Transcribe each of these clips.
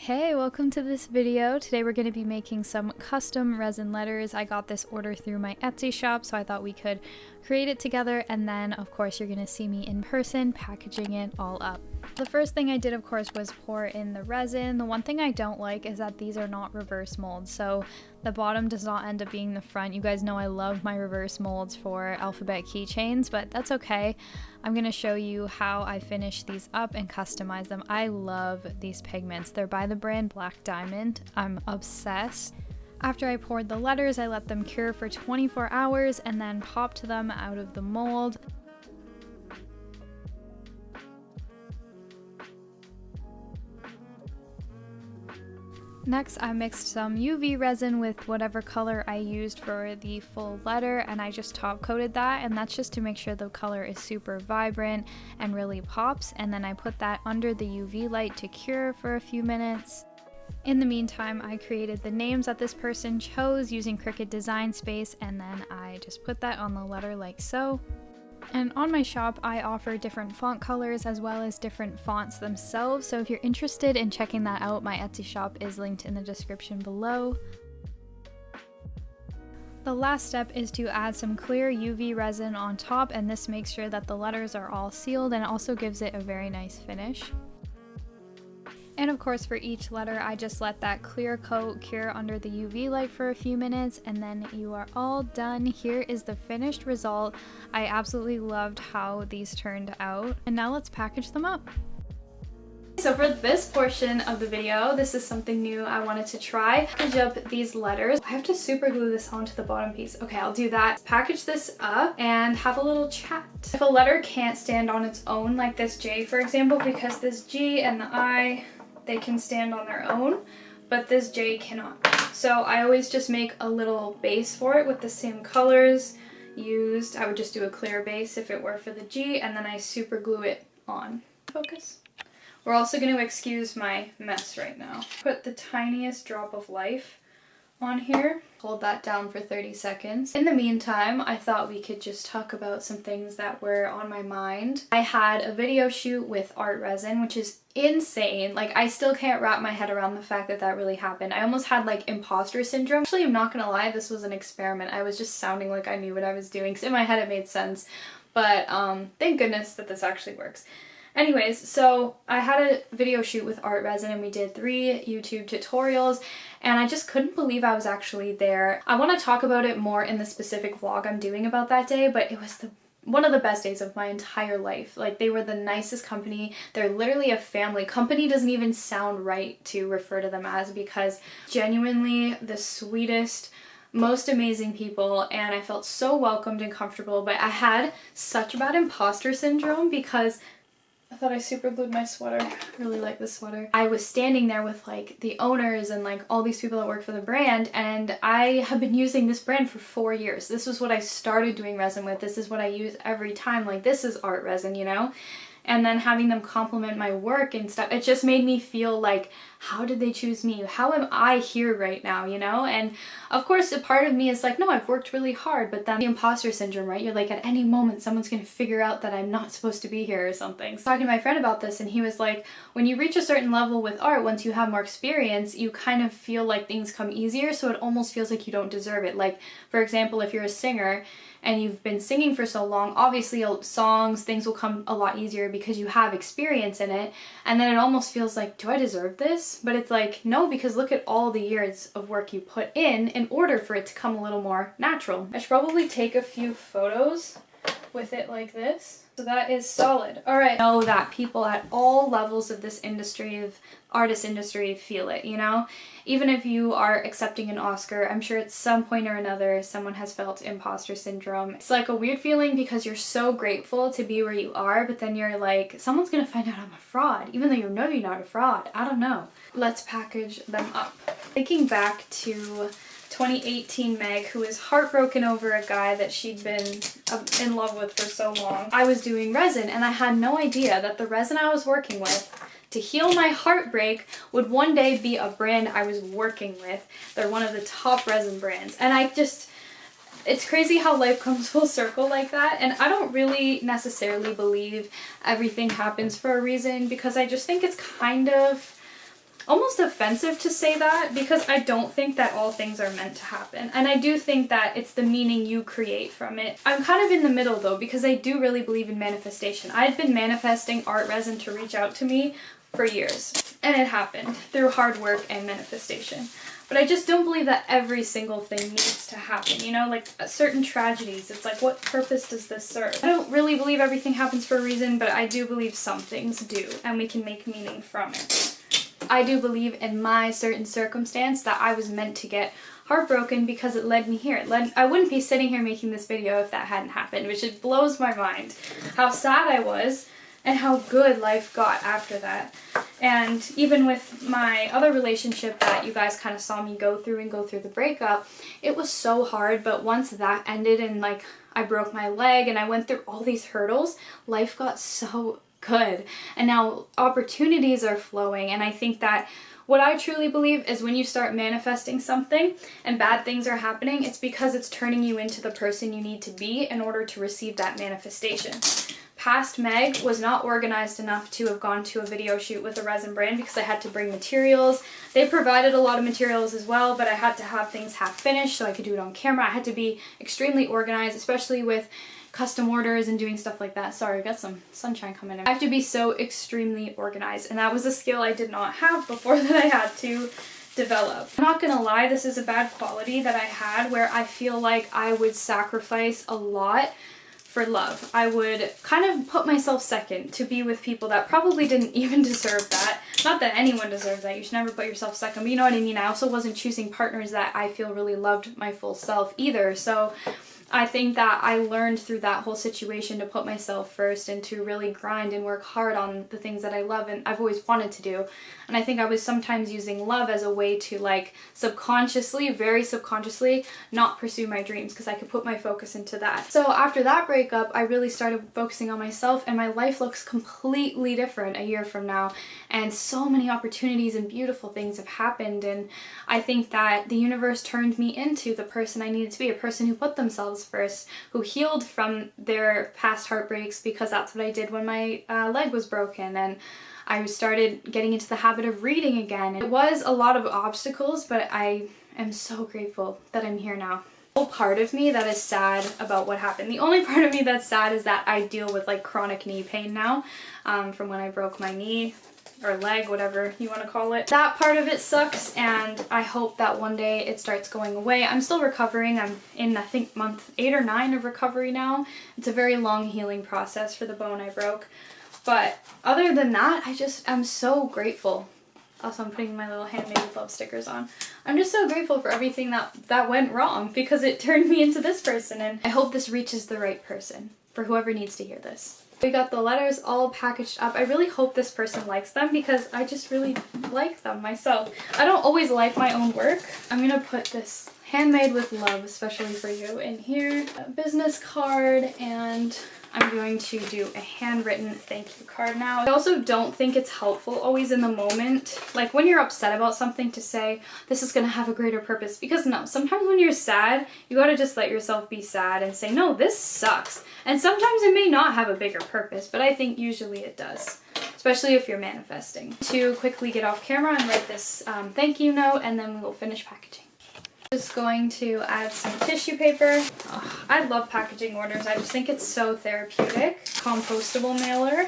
Hey, welcome to this video. Today we're going to be making some custom resin letters. I got this order through my Etsy shop, so I thought we could create it together, and then of course you're going to see me in person packaging it all up. The first thing I did, of course, was pour in the resin. The one thing I don't like is that these are not reverse molds, so the bottom does not end up being the front. You guys know I love my reverse molds for alphabet keychains, but that's okay. I'm going to show you how I finish these up and customize them. I love these pigments. They're by the brand Black Diamond. I'm obsessed. After I poured the letters, I let them cure for 24 hours and then popped them out of the mold. Next, I mixed some UV resin with whatever color I used for the full letter, and I just top coated that, and that's just to make sure the color is super vibrant and really pops. And then I put that under the UV light to cure for a few minutes. In the meantime, I created the names that this person chose using Cricut Design Space, and then I just put that on the letter like so. And on my shop, I offer different font colors as well as different fonts themselves, so if you're interested in checking that out, my Etsy shop is linked in the description below. The last step is to add some clear UV resin on top, and this makes sure that the letters are all sealed and also gives it a very nice finish. And of course, for each letter, I just let that clear coat cure under the UV light for a few minutes, and then you are all done. Here is the finished result. I absolutely loved how these turned out. And now let's package them up. So for this portion of the video, this is something new I wanted to try. Package up these letters. I have to super glue this onto the bottom piece. Okay, I'll do that. Package this up and have a little chat. If a letter can't stand on its own, like this J for example, because this G and the I, they can stand on their own, but this J cannot. So I always just make a little base for it with the same colors used. I would just do a clear base if it were for the G, and then I super glue it on. Focus. We're also going to excuse my mess right now. Put the tiniest drop of life on here. Hold that down for 30 seconds. In the meantime, I thought we could just talk about some things that were on my mind. I had a video shoot with art resin, which is insane. Like, I still can't wrap my head around the fact that that really happened. I almost had like imposter syndrome. Actually, I'm not gonna lie, this was an experiment. I was just sounding like I knew what I was doing, because in my head it made sense. But thank goodness that this actually works. Anyways, so I had a video shoot with art resin and we did 3 YouTube tutorials, and I just couldn't believe I was actually there. I want to talk about it more in the specific vlog I'm doing about that day, but it was one of the best days of my entire life. Like, they were the nicest company. They're literally a family. Company doesn't even sound right to refer to them as, because genuinely the sweetest, most amazing people, and I felt so welcomed and comfortable. But I had such bad imposter syndrome because I thought I super glued my sweater. I really like this sweater. I was standing there with like the owners and like all these people that work for the brand, and I have been using this brand for 4 years. This was what I started doing resin with. This is what I use every time. Like, this is art resin, you know? And then having them compliment my work and stuff, it just made me feel like, how did they choose me? How am I here right now, you know? And of course, a part of me is like, no, I've worked really hard, but then the imposter syndrome, right? You're like, at any moment, someone's gonna figure out that I'm not supposed to be here or something. So I was talking to my friend about this, and he was like, when you reach a certain level with art, once you have more experience, you kind of feel like things come easier, so it almost feels like you don't deserve it. Like, for example, if you're a singer, and you've been singing for so long, obviously songs, things will come a lot easier because you have experience in it, and then it almost feels like, do I deserve this? But it's like, no, because look at all the years of work you put in order for it to come a little more natural. I should probably take a few photos with it like this. So that is solid. All right, I know that people at all levels of this industry, of artist industry, feel it, you know? Even if you are accepting an Oscar, I'm sure at some point or another someone has felt imposter syndrome. It's like a weird feeling because you're so grateful to be where you are, but then you're like, someone's gonna find out I'm a fraud, even though you know you're not a fraud. I don't know. Let's package them up. Thinking back to 2018 Meg, who is heartbroken over a guy that she'd been in love with for so long. I was doing resin, and I had no idea that the resin I was working with to heal my heartbreak would one day be a brand I was working with. They're one of the top resin brands, and it's crazy how life comes full circle like that. And I don't really necessarily believe everything happens for a reason, because I just think it's kind of almost offensive to say that, because I don't think that all things are meant to happen. And I do think that it's the meaning you create from it. I'm kind of in the middle though, because I do really believe in manifestation. I had been manifesting art resin to reach out to me for years, and it happened through hard work and manifestation. But I just don't believe that every single thing needs to happen, you know, like certain tragedies. It's like, what purpose does this serve? I don't really believe everything happens for a reason, but I do believe some things do, and we can make meaning from it. I do believe in my certain circumstance that I was meant to get heartbroken because it led me here. I wouldn't be sitting here making this video if that hadn't happened, which just blows my mind. How sad I was and how good life got after that. And even with my other relationship that you guys kind of saw me go through the breakup, it was so hard, but once that ended and like I broke my leg and I went through all these hurdles, life got so good. And now opportunities are flowing, and I think that what I truly believe is when you start manifesting something and bad things are happening, it's because it's turning you into the person you need to be in order to receive that manifestation. Past Meg was not organized enough to have gone to a video shoot with a resin brand because I had to bring materials. They provided a lot of materials as well, but I had to have things half finished so I could do it on camera. I had to be extremely organized, especially with custom orders and doing stuff like that. Sorry, I got some sunshine coming in. I have to be so extremely organized, and that was a skill I did not have before that I had to develop. I'm not gonna lie, this is a bad quality that I had where I feel like I would sacrifice a lot for love. I would kind of put myself second to be with people that probably didn't even deserve that. Not that anyone deserves that, you should never put yourself second, but you know what I mean. I also wasn't choosing partners that I feel really loved my full self either. So I think that I learned through that whole situation to put myself first and to really grind and work hard on the things that I love and I've always wanted to do. And I think I was sometimes using love as a way to like subconsciously, very subconsciously, not pursue my dreams because I could put my focus into that. So after that breakup, I really started focusing on myself, and my life looks completely different a year from now. And so many opportunities and beautiful things have happened, and I think that the universe turned me into the person I needed to be, a person who put themselves first, who healed from their past heartbreaks, because that's what I did when my leg was broken, and I started getting into the habit of reading again. It was a lot of obstacles, but I am so grateful that I'm here now. The whole part of me that is sad about what happened, the only part of me that's sad is that I deal with like chronic knee pain now from when I broke my knee or leg, whatever you want to call it. That part of it sucks, and I hope that one day it starts going away. I'm still recovering. I'm in, I think, month 8 or 9 of recovery now. It's a very long healing process for the bone I broke. But other than that, I'm so grateful. Also, I'm putting my little handmade with love stickers on. I'm just so grateful for everything that went wrong, because it turned me into this person, and I hope this reaches the right person for whoever needs to hear this. We got the letters all packaged up. I really hope this person likes them because I just really like them myself. I don't always like my own work. I'm gonna put this handmade with love, especially for you, in here. A business card, and I'm going to do a handwritten thank you card now. I also don't think it's helpful always in the moment, like when you're upset about something, to say this is gonna have a greater purpose, because no, sometimes when you're sad, you gotta just let yourself be sad and say, no, this sucks. And sometimes it may not have a bigger purpose, but I think usually it does, especially if you're manifesting. To quickly get off camera and write this thank you note, and then we will finish packaging. Just going to add some tissue paper. Oh, I love packaging orders. I just think it's so therapeutic. Compostable mailer.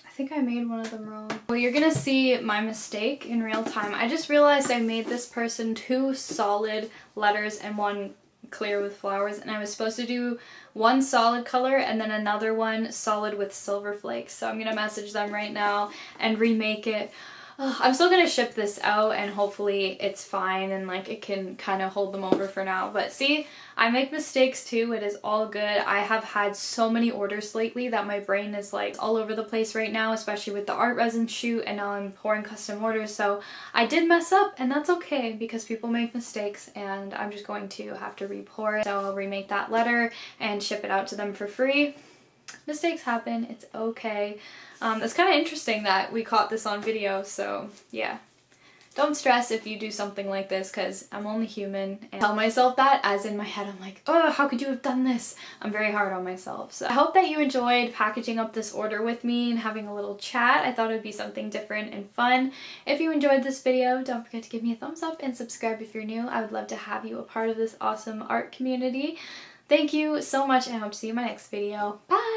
I think I made one of them wrong. Well, you're gonna see my mistake in real time. I just realized I made this person 2 solid letters and 1 clear with flowers, and I was supposed to do 1 solid color and then another one solid with silver flakes. So I'm gonna message them right now and remake it. I'm still gonna ship this out, and hopefully it's fine and like it can kind of hold them over for now. But see, I make mistakes too. It is all good. I have had so many orders lately that my brain is like all over the place right now, especially with the art resin shoot, and now I'm pouring custom orders. So I did mess up, and that's okay because people make mistakes, and I'm just going to have to re-pour it. So I'll remake that letter and ship it out to them for free. Mistakes happen, it's okay. It's kind of interesting that we caught this on video, so yeah. don't stress if you do something like this, because I'm only human, and I tell myself that, as in my head I'm like, oh, how could you have done this? I'm very hard on myself. So I hope that you enjoyed packaging up this order with me and having a little chat. I thought it would be something different and fun. If you enjoyed this video, don't forget to give me a thumbs up and subscribe if you're new. I would love to have you a part of this awesome art community. Thank you so much, and I hope to see you in my next video. Bye!